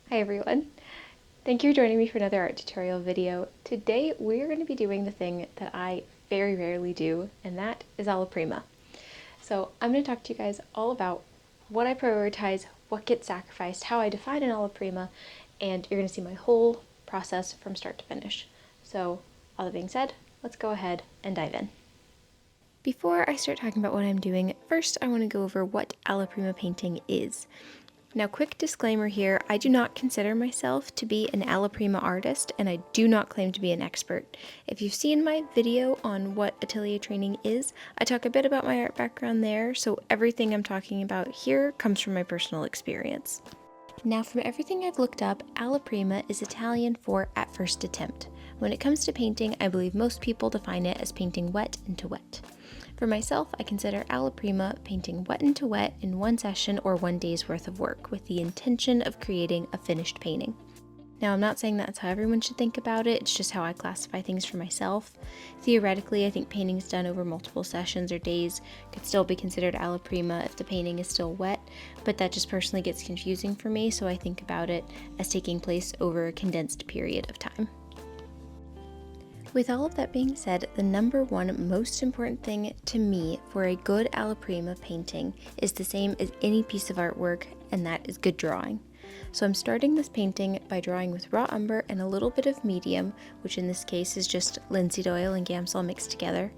Hi everyone. Thank you for joining me for another art tutorial video. Today we're going to be doing the thing that I very rarely do, and that is Alla Prima. So I'm going to talk to you guys all about what I prioritize, what gets sacrificed, how I define an Alla Prima, and you're going to see my whole process from start to finish. So all that being said, let's go ahead and dive in. Before I start talking about what I'm doing, first I want to go over what Alla Prima painting is. Now, quick disclaimer here, I do not consider myself to be an Alla Prima artist, and I do not claim to be an expert. If you've seen my video on what atelier training is, I talk a bit about my art background there, so everything I'm talking about here comes from my personal experience. Now, from everything I've looked up, Alla Prima is Italian for at first attempt. When it comes to painting, I believe most people define it as painting wet into wet. For myself, I consider Alla Prima painting wet into wet in one session or one day's worth of work with the intention of creating a finished painting. Now, I'm not saying that's how everyone should think about it, it's just how I classify things for myself. Theoretically, I think paintings done over multiple sessions or days could still be considered Alla Prima if the painting is still wet, but that just personally gets confusing for me, so I think about it as taking place over a condensed period of time. With all of that being said, the number one most important thing to me for a good Alla Prima painting is the same as any piece of artwork, and that is good drawing. So I'm starting this painting by drawing with raw umber and a little bit of medium, which in this case is just linseed oil and Gamsol mixed together.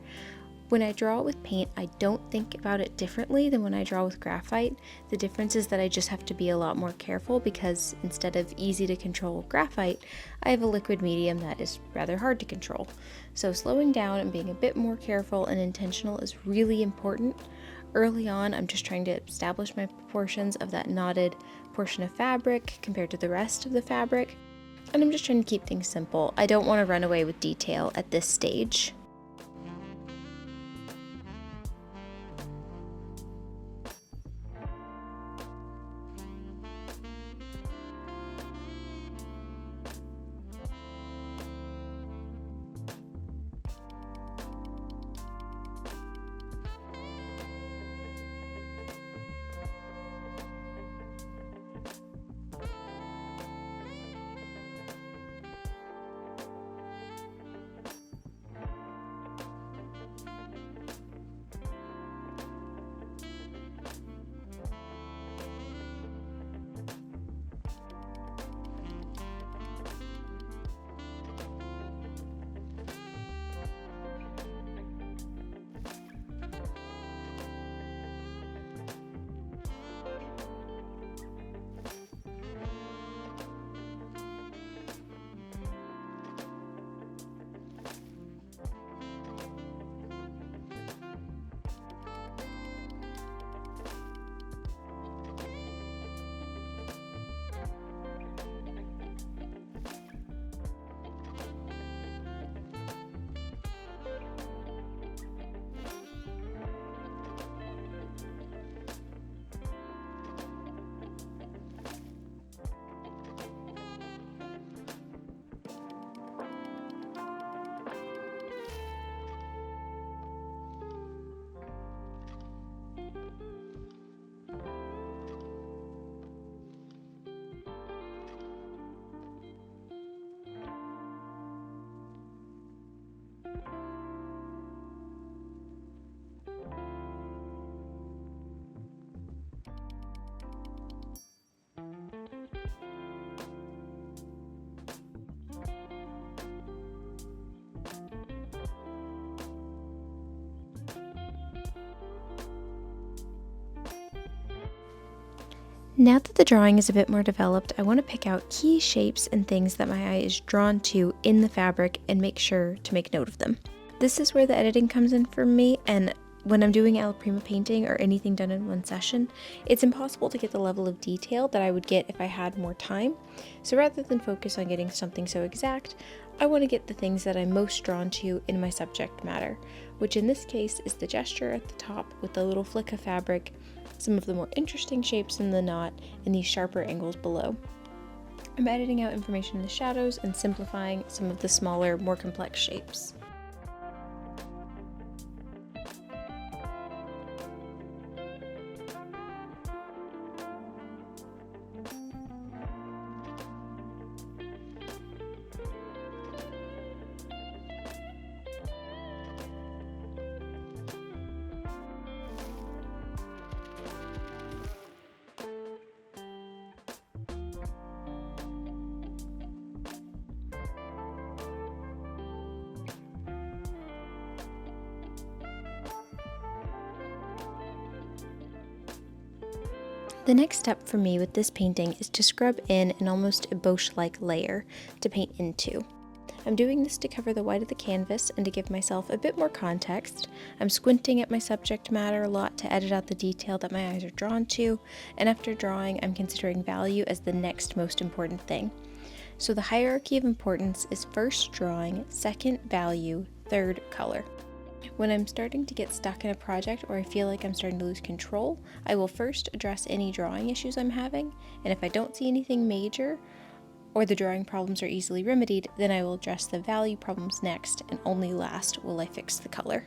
When I draw with paint, I don't think about it differently than when I draw with graphite. The difference is that I just have to be a lot more careful because instead of easy to control graphite, I have a liquid medium that is rather hard to control. So slowing down and being a bit more careful and intentional is really important. Early on, I'm just trying to establish my proportions of that knotted portion of fabric compared to the rest of the fabric, and I'm just trying to keep things simple. I don't want to run away with detail at this stage. Now that the drawing is a bit more developed, I want to pick out key shapes and things that my eye is drawn to in the fabric and make sure to make note of them. This is where the editing comes in for me, and when I'm doing Alla Prima painting or anything done in one session, it's impossible to get the level of detail that I would get if I had more time. So rather than focus on getting something so exact, I want to get the things that I'm most drawn to in my subject matter, which in this case is the gesture at the top with the little flick of fabric, some of the more interesting shapes in the knot, and these sharper angles below. I'm editing out information in the shadows and simplifying some of the smaller, more complex shapes. The next step for me with this painting is to scrub in an almost ebauche-like layer to paint into. I'm doing this to cover the white of the canvas and to give myself a bit more context. I'm squinting at my subject matter a lot to edit out the detail that my eyes are drawn to, and after drawing, I'm considering value as the next most important thing. So the hierarchy of importance is first drawing, second value, third color. When I'm starting to get stuck in a project or I feel like I'm starting to lose control, I will first address any drawing issues I'm having, and if I don't see anything major, or the drawing problems are easily remedied, then I will address the value problems next, and only last will I fix the color.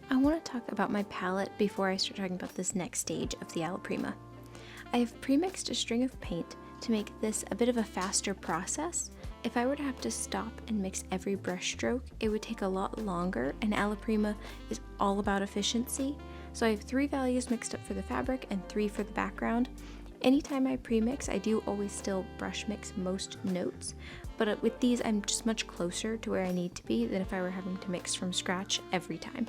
I want to talk about my palette before I start talking about this next stage of the Alla Prima. I have pre-mixed a string of paint to make this a bit of a faster process. If I were to have to stop and mix every brush stroke, it would take a lot longer, and Alla Prima is all about efficiency. So I have 3 values mixed up for the fabric and 3 for the background. Anytime I pre-mix, I do always still brush mix most notes, but with these I'm just much closer to where I need to be than if I were having to mix from scratch every time.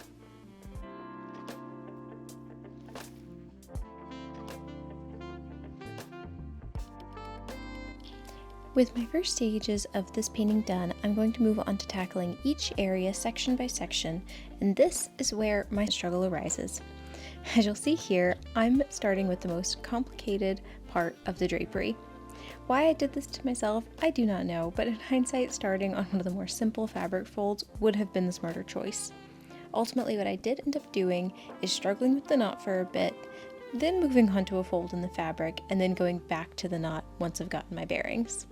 With my first stages of this painting done, I'm going to move on to tackling each area section by section, and this is where my struggle arises. As you'll see here, I'm starting with the most complicated part of the drapery. Why I did this to myself, I do not know, but in hindsight, starting on one of the more simple fabric folds would have been the smarter choice. Ultimately, what I did end up doing is struggling with the knot for a bit, then moving on to a fold in the fabric, and then going back to the knot once I've gotten my bearings.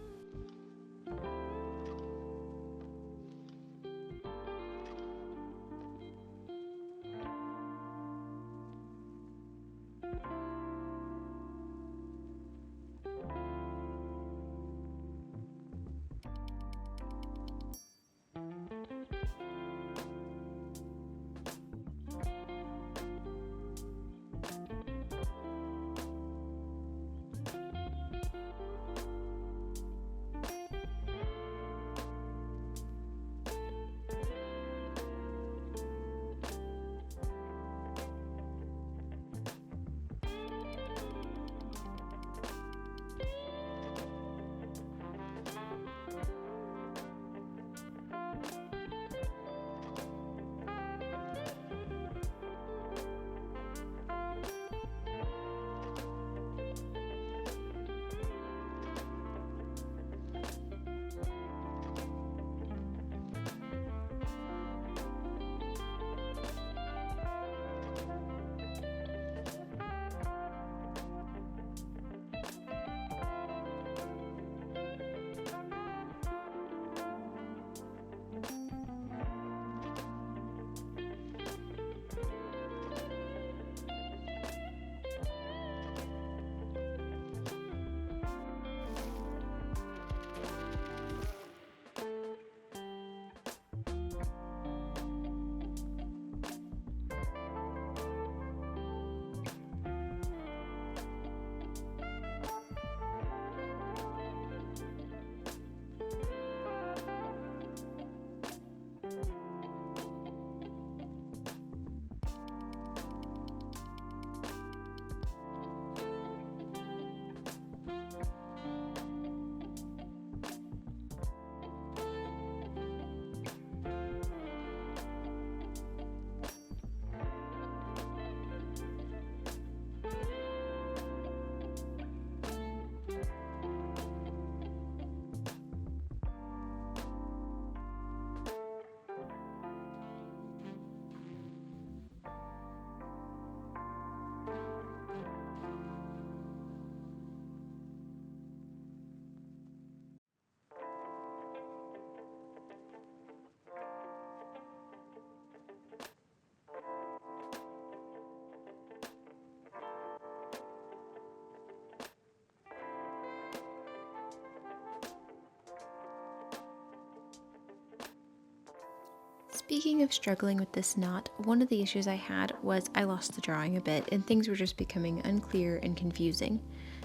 Speaking of struggling with this knot, one of the issues I had was I lost the drawing a bit and things were just becoming unclear and confusing.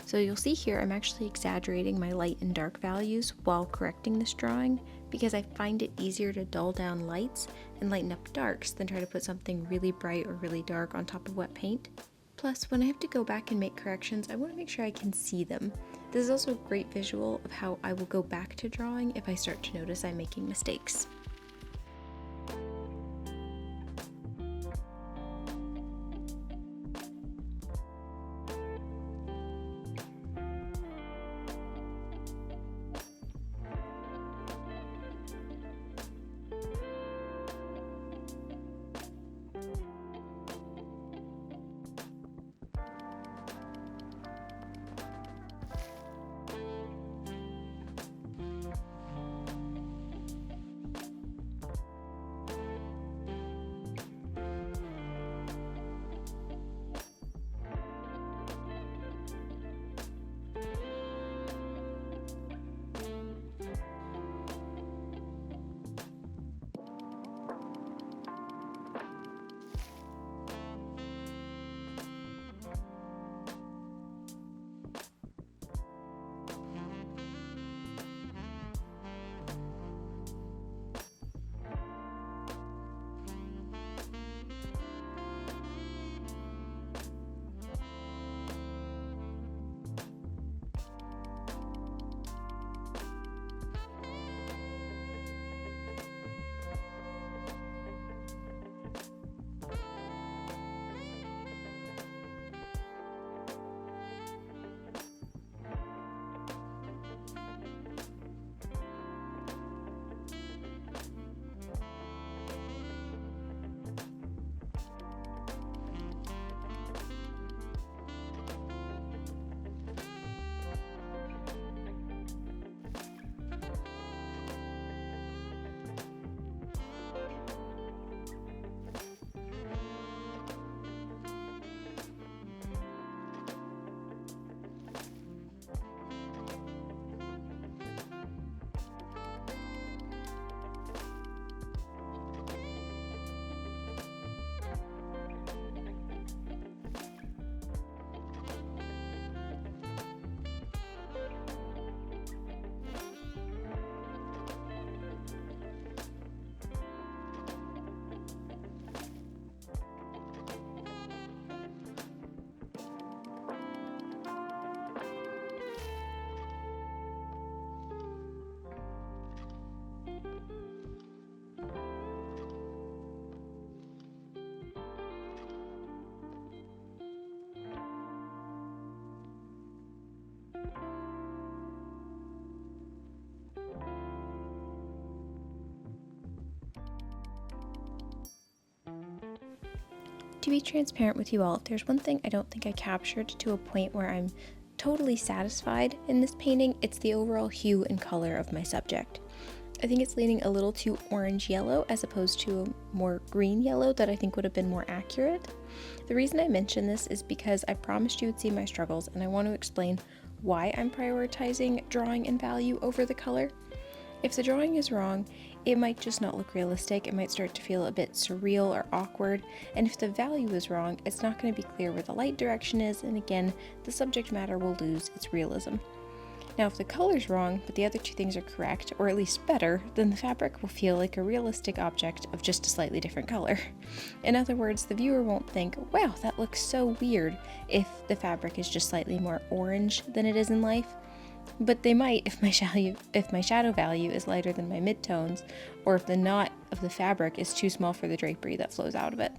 So you'll see here I'm actually exaggerating my light and dark values while correcting this drawing because I find it easier to dull down lights and lighten up darks than try to put something really bright or really dark on top of wet paint. Plus, when I have to go back and make corrections, I want to make sure I can see them. This is also a great visual of how I will go back to drawing if I start to notice I'm making mistakes. To be transparent with you all, if there's one thing I don't think I captured to a point where I'm totally satisfied in this painting, it's the overall hue and color of my subject. I think it's leaning a little too orange-yellow as opposed to a more green-yellow that I think would have been more accurate. The reason I mention this is because I promised you would see my struggles and I want to explain why I'm prioritizing drawing and value over the color. If the drawing is wrong, it might just not look realistic, it might start to feel a bit surreal or awkward, and if the value is wrong, it's not going to be clear where the light direction is, and again, the subject matter will lose its realism. Now, if the color's wrong, but the other two things are correct, or at least better, then the fabric will feel like a realistic object of just a slightly different color. In other words, the viewer won't think, wow, that looks so weird, if the fabric is just slightly more orange than it is in life. But they might if my shadow value is lighter than my midtones, or if the knot of the fabric is too small for the drapery that flows out of it.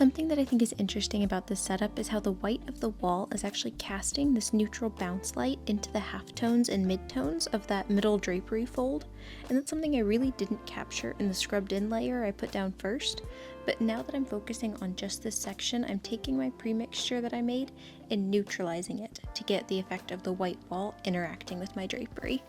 Something that I think is interesting about this setup is how the white of the wall is actually casting this neutral bounce light into the halftones and midtones of that middle drapery fold, and that's something I really didn't capture in the scrubbed in layer I put down first, but now that I'm focusing on just this section, I'm taking my pre-mixture that I made and neutralizing it to get the effect of the white wall interacting with my drapery.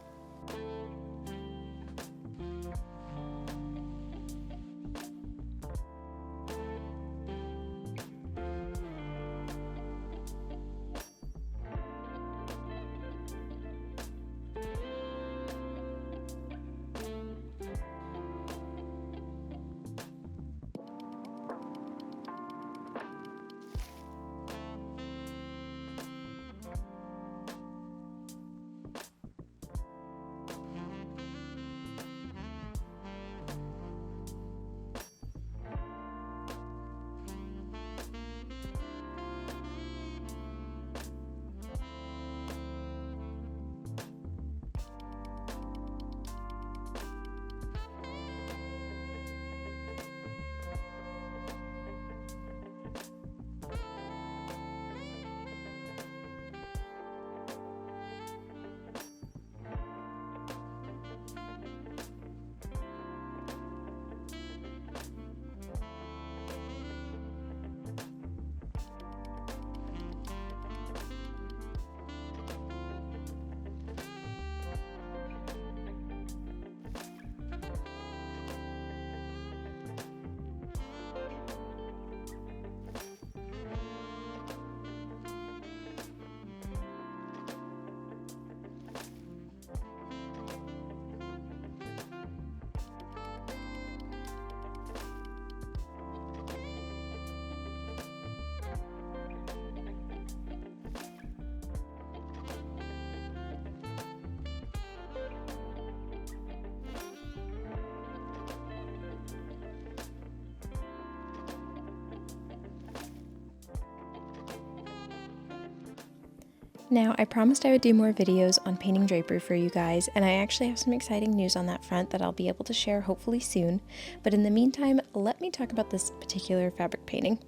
Now, I promised I would do more videos on painting drapery for you guys, and I actually have some exciting news on that front that I'll be able to share hopefully soon. But in the meantime, let me talk about this particular fabric painting.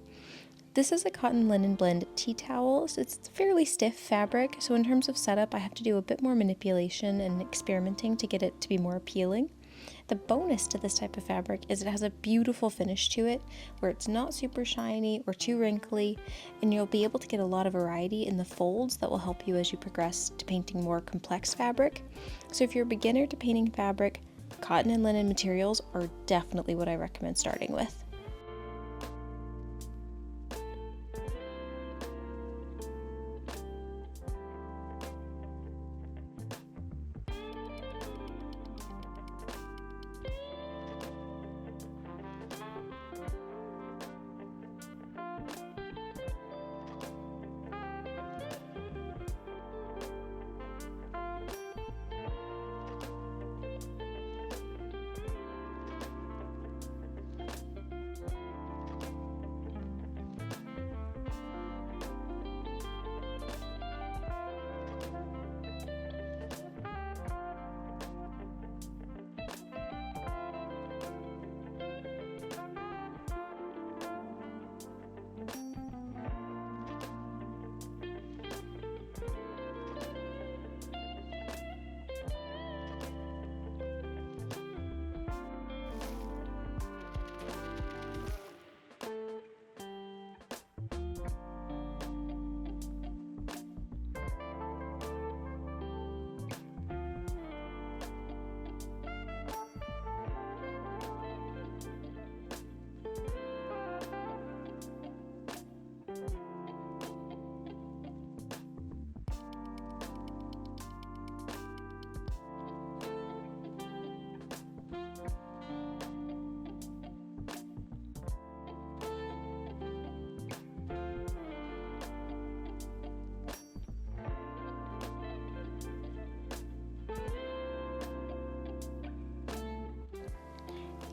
This is a cotton linen blend tea towel, so it's fairly stiff fabric, so in terms of setup I have to do a bit more manipulation and experimenting to get it to be more appealing. The bonus to this type of fabric is it has a beautiful finish to it, where it's not super shiny or too wrinkly, and you'll be able to get a lot of variety in the folds that will help you as you progress to painting more complex fabric. So if you're a beginner to painting fabric, cotton and linen materials are definitely what I recommend starting with.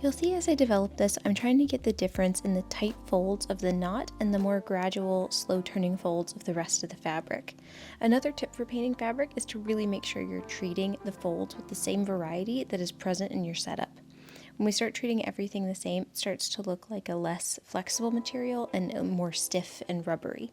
You'll see as I develop this, I'm trying to get the difference in the tight folds of the knot and the more gradual, slow turning folds of the rest of the fabric. Another tip for painting fabric is to really make sure you're treating the folds with the same variety that is present in your setup. When we start treating everything the same, it starts to look like a less flexible material and more stiff and rubbery.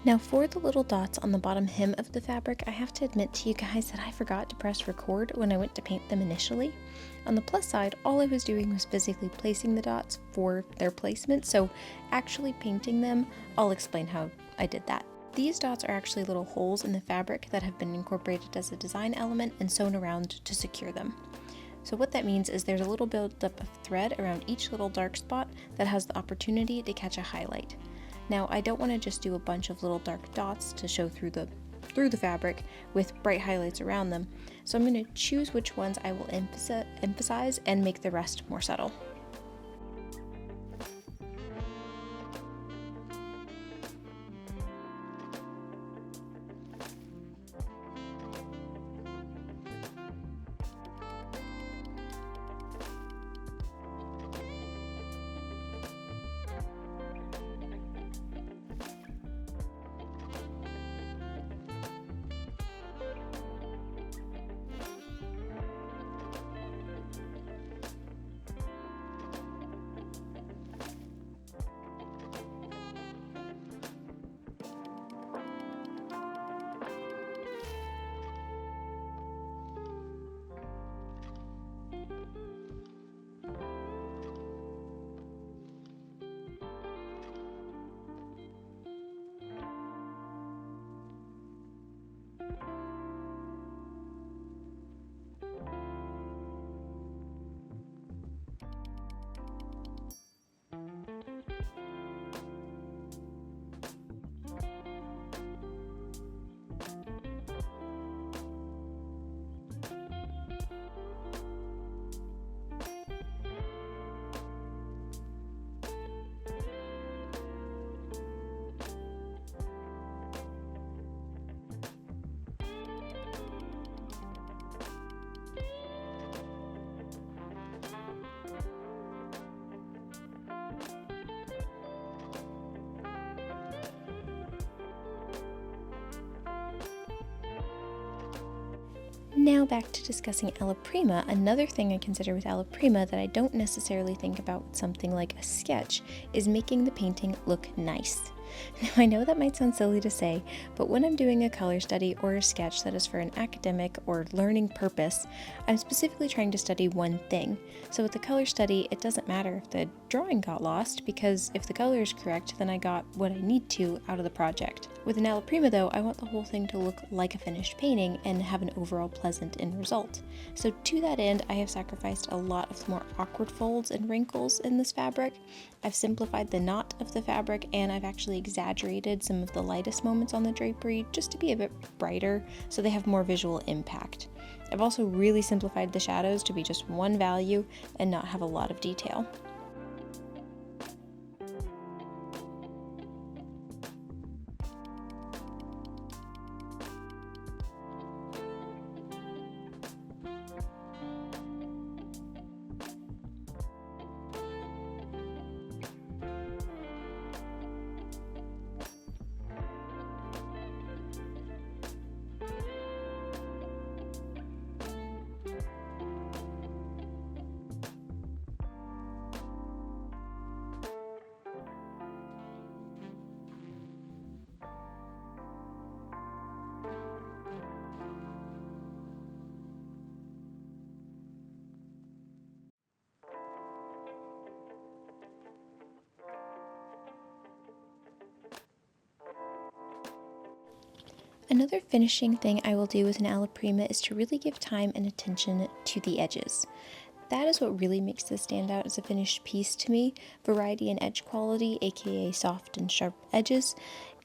Now for the little dots on the bottom hem of the fabric, I have to admit to you guys that I forgot to press record when I went to paint them initially. On the plus side, all I was doing was physically placing the dots for their placement, so actually painting them, I'll explain how I did that. These dots are actually little holes in the fabric that have been incorporated as a design element and sewn around to secure them. So what that means is there's a little buildup of thread around each little dark spot that has the opportunity to catch a highlight. Now, I don't want to just do a bunch of little dark dots to show through the fabric with bright highlights around them, so I'm going to choose which ones I will emphasize and make the rest more subtle. Now back to discussing Alla Prima. Another thing I consider with Alla Prima that I don't necessarily think about with something like a sketch is making the painting look nice. Now I know that might sound silly to say, but when I'm doing a color study or a sketch that is for an academic or learning purpose, I'm specifically trying to study one thing. So with the color study, it doesn't matter if the drawing got lost, because if the color is correct, then I got what I need to out of the project. With an Alla Prima though, I want the whole thing to look like a finished painting and have an overall pleasant end result. So to that end, I have sacrificed a lot of the more awkward folds and wrinkles in this fabric. I've simplified the knot of the fabric, and I've actually exaggerated some of the lightest moments on the drapery just to be a bit brighter so they have more visual impact. I've also really simplified the shadows to be just one value and not have a lot of detail. Another finishing thing I will do with an Alla Prima is to really give time and attention to the edges. That is what really makes this stand out as a finished piece to me. Variety and edge quality, aka soft and sharp edges,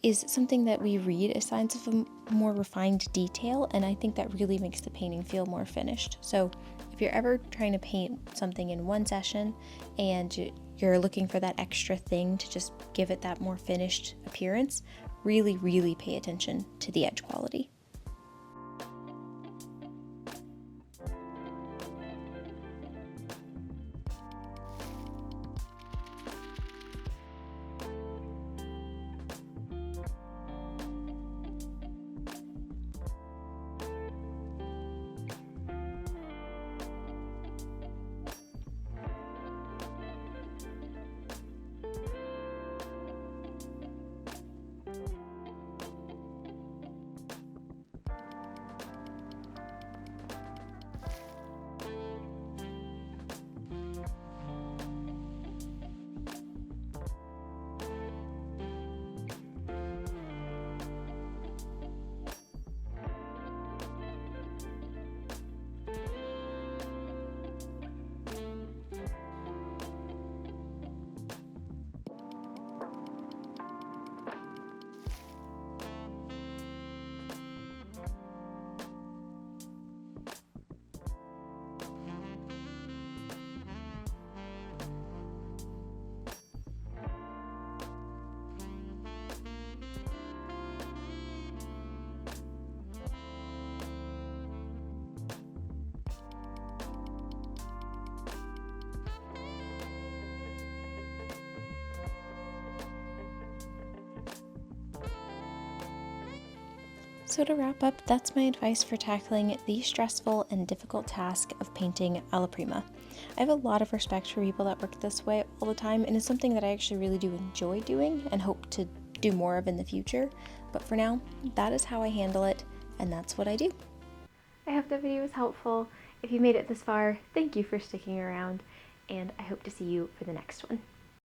is something that we read as signs of a more refined detail, and I think that really makes the painting feel more finished. So if you're ever trying to paint something in one session and you're looking for that extra thing to just give it that more finished appearance, really pay attention to the edge quality. So to wrap up, that's my advice for tackling the stressful and difficult task of painting alla prima. I have a lot of respect for people that work this way all the time, and it's something that I actually really do enjoy doing and hope to do more of in the future. But for now, that is how I handle it, and that's what I do. I hope the video was helpful. If you made it this far, thank you for sticking around, and I hope to see you for the next one.